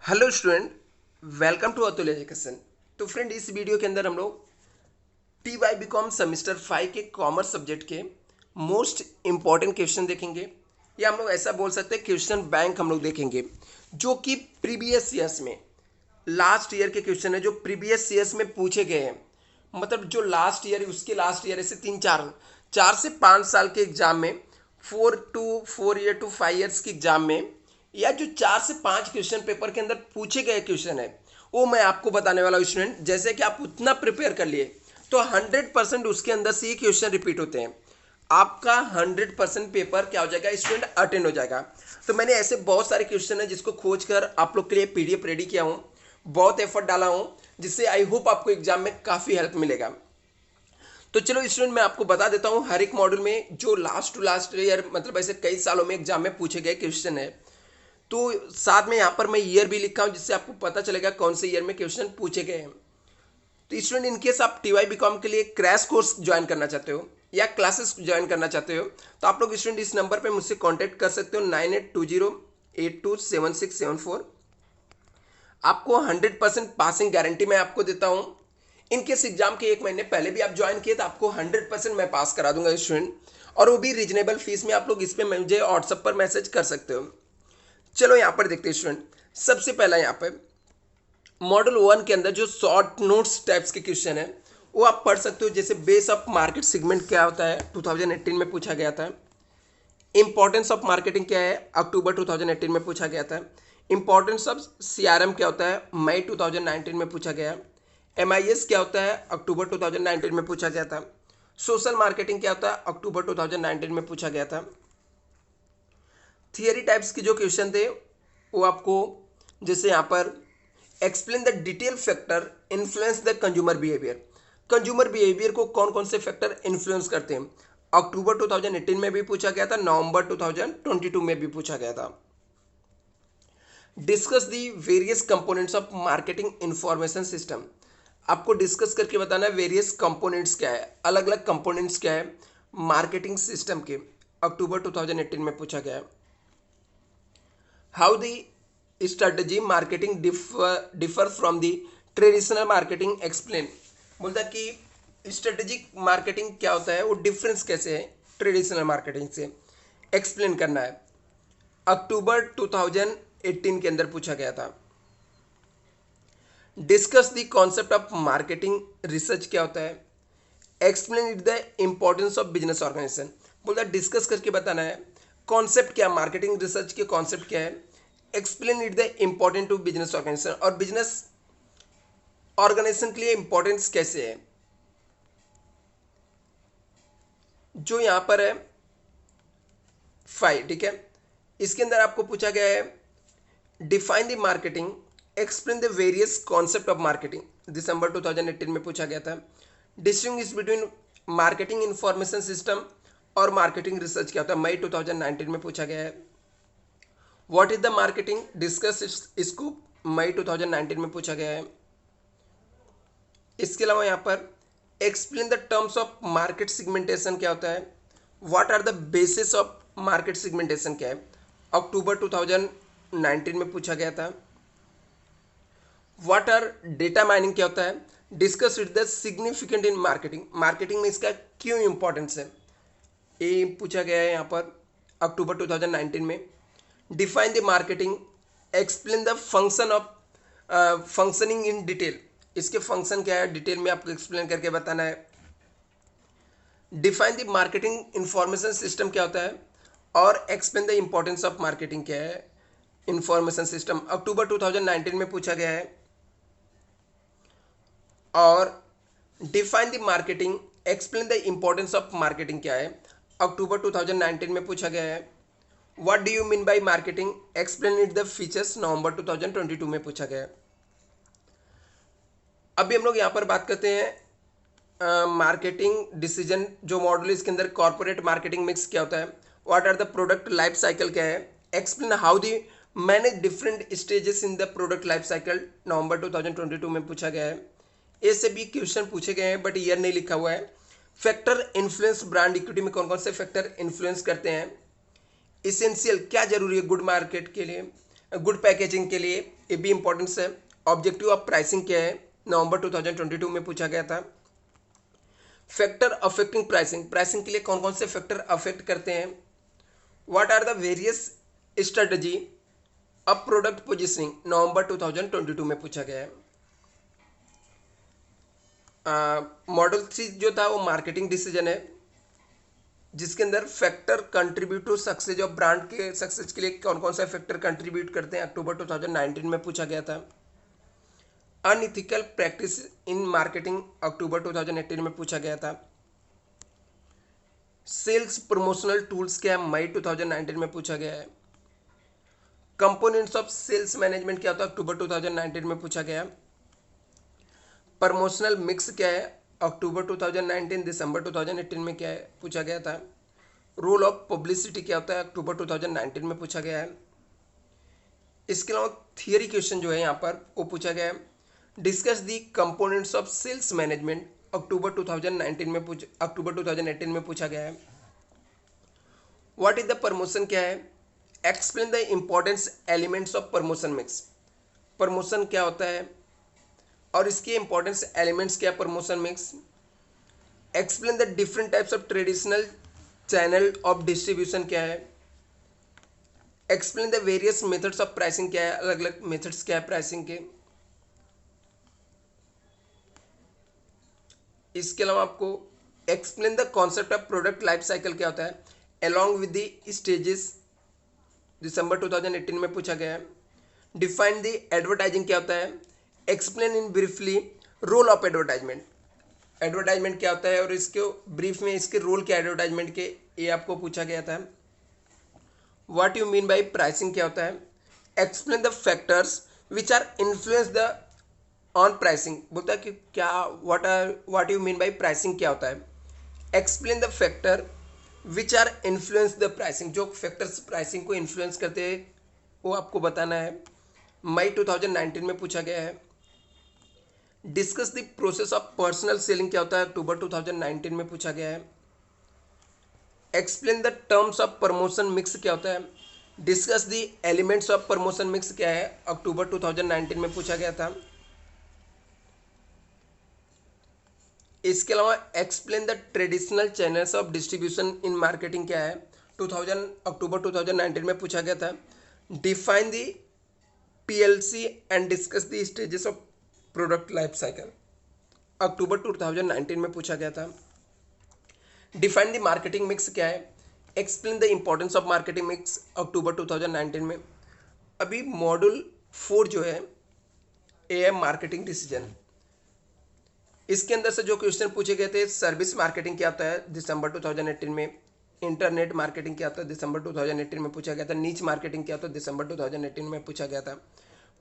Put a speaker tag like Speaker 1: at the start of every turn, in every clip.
Speaker 1: Hello student, welcome to Atul education. तो friend, इस video के अंदर हम लोग T Y B com semester 5 के कॉमर्स सब्जेक्ट के मोस्ट इम्पॉर्टेंट क्वेश्चन देखेंगे, या हम लोग ऐसा बोल सकते हैं क्वेश्चन बैंक हम लोग देखेंगे, जो कि प्रीवियस ईयर्स में लास्ट ईयर के क्वेश्चन है जो प्रीवियस ईयर्स में पूछे गए हैं। मतलब जो लास्ट ईयर उसके लास्ट ईयर ऐसे 4 से 5 साल के एग्जाम में, 4 to 4 ईयर टू 5 ईयर्स के एग्जाम में, या जो 4 से 5 क्वेश्चन पेपर के अंदर पूछे गए क्वेश्चन है, वो मैं आपको बताने वाला हूँ स्टूडेंट। जैसे कि आप उतना प्रिपेयर कर लिए तो 100% उसके अंदर से ये क्वेश्चन रिपीट होते हैं। आपका 100% पेपर क्या हो जाएगा स्टूडेंट, अटेंड हो जाएगा। तो मैंने ऐसे बहुत सारे क्वेश्चन है जिसको खोज कर आप लोग के लिए पीडीएफ रेडी किया हूँ, बहुत एफर्ट डाला हूँ, जिससे आई होप आपको एग्जाम में काफ़ी हेल्प मिलेगा। तो चलो स्टूडेंट, मैं आपको बता देता हूँ हर एक मॉड्यूल में जो लास्ट टू लास्ट ईयर, मतलब ऐसे कई सालों में एग्जाम में पूछे गए क्वेश्चन है। तो साथ में यहाँ पर मैं ईयर भी लिखा हूँ, जिससे आपको पता चलेगा कौन से ईयर में क्वेश्चन पूछे गए हैं। तो स्टूडेंट, इनकेस आप टी वाई बी कॉम के लिए क्रैश कोर्स ज्वाइन करना चाहते हो या क्लासेस ज्वाइन करना चाहते हो, तो आप लोग स्टूडेंट इस नंबर पे मुझसे कांटेक्ट कर सकते हो, 9820827674। आपको 100% पासिंग गारंटी मैं आपको देता हूँ। इनकेस एग्जाम के 1 महीने पहले भी आप ज्वाइन किए तो आपको 100% मैं पास करा दूंगा स्टूडेंट, और वो भी रीजनेबल फीस में। आप लोग इस पर मुझे व्हाट्सएप पर मैसेज कर सकते हो। चलो यहाँ पर देखते हैं स्टूडेंट। सबसे पहला यहाँ पे मॉडल 1 के अंदर जो शॉर्ट नोट्स टाइप्स के क्वेश्चन है वो आप पढ़ सकते हो। जैसे बेस ऑफ मार्केट सेगमेंट क्या होता है, 2018 में पूछा गया था। इंपॉर्टेंस ऑफ मार्केटिंग क्या है, अक्टूबर 2018 में पूछा गया था। इंपॉर्टेंस ऑफ सीआरएम क्या होता है, मई 2019 में पूछा गया। एमआईएस क्या होता है, अक्टूबर 2019 में पूछा गया था। सोशल मार्केटिंग क्या होता है, अक्टूबर 2019 में पूछा गया था। थियरी टाइप्स के जो क्वेश्चन थे वो आपको, जैसे यहाँ पर explain the detail factor influence the consumer behaviour. Consumer behaviour को कौन कौन से फैक्टर इन्फ्लुएंस करते हैं, अक्टूबर 2018 में भी पूछा गया था, नवंबर 2022 में भी पूछा गया था। Discuss the various components of marketing information system. आपको डिस्कस करके बताना है वेरियस कंपोनेंट्स क्या है, अलग अलग कंपोनेंट्स क्या है मार्केटिंग सिस्टम के, अक्टूबर 2018 में पूछा गया है। How the strategy marketing differ from the traditional marketing explain. बोलता कि स्ट्रेटेजिक मार्केटिंग क्या होता है, वो डिफरेंस कैसे है ट्रेडिशनल मार्केटिंग से, एक्सप्लेन करना है। अक्टूबर 2018 के अंदर पूछा गया था। Discuss the concept of marketing research क्या होता है, explain it the importance of business organisation. बोलता डिस्कस करके बताना है कॉन्सेप्ट क्या, मार्केटिंग रिसर्च के कॉन्सेप्ट क्या है, explain it the important to business organisation, और बिजनेस ऑर्गेनाइजेशन के लिए इंपॉर्टेंस कैसे है। जो यहां पर है 5, ठीक है, इसके अंदर आपको पूछा गया है define the marketing, explain the various concept of marketing, दिसंबर 2018 में पूछा गया था। Distinguish between marketing information system और मार्केटिंग रिसर्च क्या होता है, मई 2019 में पूछा गया है। What is the marketing, discuss scope, मई 2019 में पूछा गया है। इसके अलावा यहाँ पर explain the terms of market segmentation क्या होता है, what are the basis of market segmentation क्या है, अक्टूबर 2019 में पूछा गया था। व्हाट आर डेटा माइनिंग क्या होता है, discuss it the significant in marketing, marketing में इसका क्यों इंपॉर्टेंस है, ये पूछा गया है यहाँ पर अक्टूबर 2019 में। Define the marketing, explain the function of functioning in detail, इसके फंक्शन क्या है डिटेल में आपको एक्सप्लेन करके बताना है। Define the marketing information system क्या होता है, और explain the importance of marketing क्या है इंफॉर्मेशन सिस्टम, अक्टूबर 2019 में पूछा गया है। और define the marketing, explain the importance of marketing क्या है, अक्टूबर 2019 में पूछा गया है। What do you mean by marketing, explain it the features, नवंबर 2022 में पूछा गया है। अभी हम लोग यहाँ पर बात करते हैं मार्केटिंग डिसीजन जो मॉडल, इसके अंदर कॉर्पोरेट मार्केटिंग मिक्स क्या होता है, what are the product life cycle क्या है, explain how the manage different stages in the product life cycle, नवंबर 2022 में पूछा गया है। ए से भी क्वेश्चन पूछे गए हैं बट ईयर नहीं लिखा हुआ है। फैक्टर इन्फ्लुएंस ब्रांड इक्विटी में कौन कौन से फैक्टर इन्फ्लुएंस करते हैं। इसेंशियल क्या जरूरी है गुड मार्केट के लिए, गुड पैकेजिंग के लिए, ये भी इंपॉर्टेंस है। ऑब्जेक्टिव ऑफ प्राइसिंग क्या है, नवंबर 2022 में पूछा गया था। फैक्टर अफेक्टिंग प्राइसिंग, प्राइसिंग के लिए कौन कौन से फैक्टर अफेक्ट करते हैं। What are the various strategy of product positioning, नवंबर 2022 में पूछा गया है। मॉडल 3 जो था वो मार्केटिंग डिसीजन है, जिसके अंदर factor contribute to success of brand के सक्सेस के लिए कौन कौन सा फैक्टर कंट्रीब्यूट करते हैं, अक्टूबर 2019 में पूछा गया था। अनइथिकल प्रैक्टिस इन मार्केटिंग, अक्टूबर 2018 में पूछा गया था। सेल्स प्रमोशनल टूल्स क्या है, मई 2019 में पूछा गया है। कंपोनेंट्स ऑफ सेल्स मैनेजमेंट क्या होता है, अक्टूबर 2019 में पूछा गया। प्रमोशनल मिक्स क्या है, अक्टूबर 2019, दिसंबर 2018 में क्या है पूछा गया था। रोल ऑफ पब्लिसिटी क्या होता है, अक्टूबर 2019 में पूछा गया है। इसके अलावा थियरी क्वेश्चन जो है यहाँ पर वो पूछा गया है। Discuss the components of sales management, अक्टूबर 2018 में पूछा गया है। व्हाट इज द प्रमोशन क्या है, explain the importance elements of promotion mix, promotion क्या होता है और इसके इंपॉर्टेंस एलिमेंट्स क्या है promotion mix. Explain the different types of traditional channel of distribution क्या है। Explain the various methods of pricing क्या है, अलग अलग मेथड्स क्या है प्राइसिंग के। इसके अलावा आपको explain the concept of product life cycle क्या होता है, अलॉन्ग विद द स्टेजेस, दिसंबर 2018 में पूछा गया है। डिफाइन द एडवर्टाइजिंग क्या होता है, explain in briefly role of advertisement, advertisement क्या होता है और इसके ब्रीफ में इसके रोल क्या एडवर्टाइजमेंट के, ये आपको पूछा गया था। What you mean by pricing क्या होता है, explain the factors which are influence the on pricing, बोलता है कि क्या what you mean by pricing क्या होता है। Explain the factor which are influence the pricing, जो फैक्टर्स प्राइसिंग को इन्फ्लुएंस करते हैं वो आपको बताना है, मई 2019 में पूछा गया है। Discuss the process of personal selling क्या होता है, अक्टूबर 2019 में पूछा गया है। Explain the terms of promotion mix क्या होता है, discuss the elements of promotion mix क्या है, अक्टूबर 2019 में पूछा गया था। इसके अलावा explain the traditional channels of distribution in marketing क्या है, अक्टूबर 2019 में पूछा गया था। Define the PLC and discuss the stages of product life cycle, अक्टूबर 2019 में पूछा गया था। डिफाइन द मार्केटिंग मिक्स क्या है, explain the importance of marketing mix, अक्टूबर 2019 में। अभी मॉड्यूल 4 जो है ये है मार्केटिंग डिसीजन, इसके अंदर से जो क्वेश्चन पूछे गए थे, सर्विस मार्केटिंग क्या होता है, दिसंबर 2018 में। इंटरनेट मार्केटिंग क्या होता है, दिसंबर 2018 में पूछा गया था। नीच मार्केटिंग क्या होता है, दिसंबर 2018 में पूछा गया था।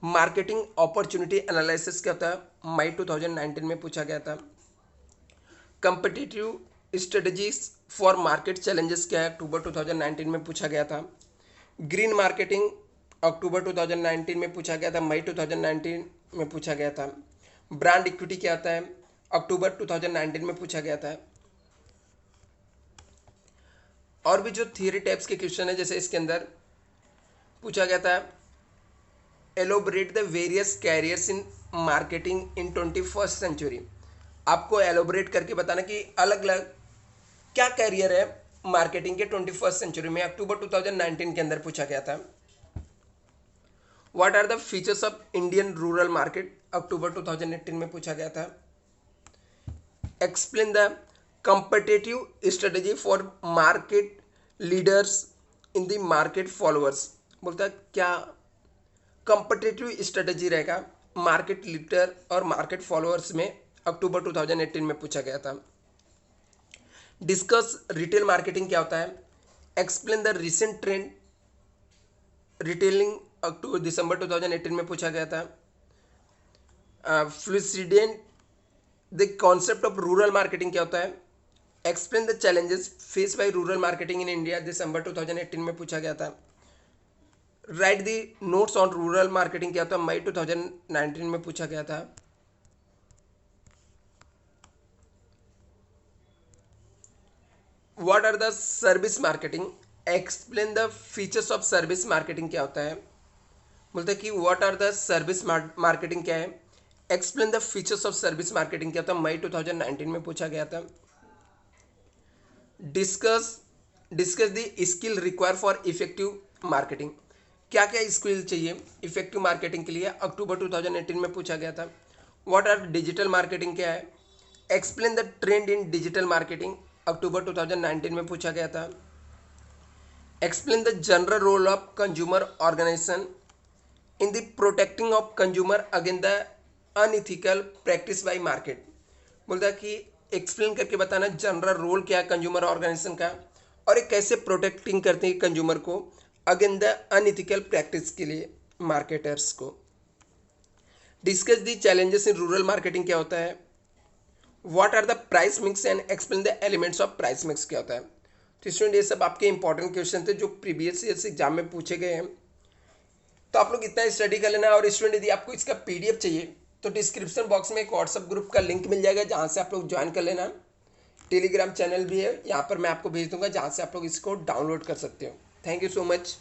Speaker 1: मार्केटिंग अपॉर्चुनिटी एनालिसिस क्या होता है, मई 2019 में पूछा गया था। Competitive strategies for market challenges क्या है, अक्टूबर 2019 में पूछा गया था। ग्रीन मार्केटिंग अक्टूबर 2019 में पूछा गया था, मई 2019 में पूछा गया था। ब्रांड इक्विटी क्या होता है, अक्टूबर 2019 में पूछा गया था। और भी जो थियरी टाइप्स के क्वेश्चन है, जैसे इसके अंदर पूछा गया था elaborate the various careers in marketing in 21st century, आपको एलोबरेट करके बताना कि अलग अलग क्या कैरियर है मार्केटिंग के 21st सेंचुरी में, अक्टूबर 2019 के अंदर पूछा गया था। What are the features of Indian rural market, अक्टूबर 2018 में पूछा गया था। Explain the competitive strategy for market leaders in the market followers, बोलता है क्या कंपिटिटिव स्ट्रेटजी रहेगा मार्केट लीडर और मार्केट फॉलोअर्स में, अक्टूबर 2018 में पूछा गया था। डिस्कस रिटेल मार्केटिंग क्या होता है, explain the recent trend retailing, अक्टूबर दिसंबर 2018 में पूछा गया था। Elucidate the concept of rural marketing क्या होता है, explain the challenges face by rural marketing in India, दिसंबर 2018 में पूछा गया था। Write the notes on rural marketing क्या होता है, मई 2019 में पूछा गया था। What are the service marketing, explain the features of service marketing क्या होता है, बोलते हैं कि what are the service marketing क्या है, explain the features of service marketing क्या होता है, मई 2019 में पूछा गया था। Discuss discuss the skill require for effective marketing, क्या क्या स्किल चाहिए इफेक्टिव मार्केटिंग के लिए, अक्टूबर 2018 में पूछा गया था। व्हाट आर डिजिटल मार्केटिंग क्या है, explain the trend in digital marketing, अक्टूबर 2019 में पूछा गया था। Explain the general role of consumer organisation in the protecting of consumer against the unethical practice by market, बोलता है कि एक्सप्लेन करके बताना जनरल रोल क्या है कंज्यूमर ऑर्गेनाइजेशन का और ये कैसे प्रोटेक्टिंग करते हैं कंज्यूमर को अगेंस्ट द अनइथिकल प्रैक्टिस के लिए मार्केटर्स को। Discuss the challenges in rural marketing क्या होता है, what are the price mix and explain the elements of price mix क्या होता है। तो स्टूडेंट ये सब आपके इंपॉर्टेंट क्वेश्चन थे जो प्रीवियस ईयर एग्जाम में पूछे गए हैं, तो आप लोग इतना स्टडी कर लेना। और स्टूडेंट यदि आपको इसका पीडीएफ चाहिए तो डिस्क्रिप्शन बॉक्स में एक व्हाट्सएप ग्रुप का लिंक मिल जाएगा जहाँ से आप लोग ज्वाइन कर लेना। टेलीग्राम चैनल भी है, यहाँ पर मैं आपको भेज दूंगा जहाँ से आप लोग इसको डाउनलोड कर सकते हो। Thank you so much.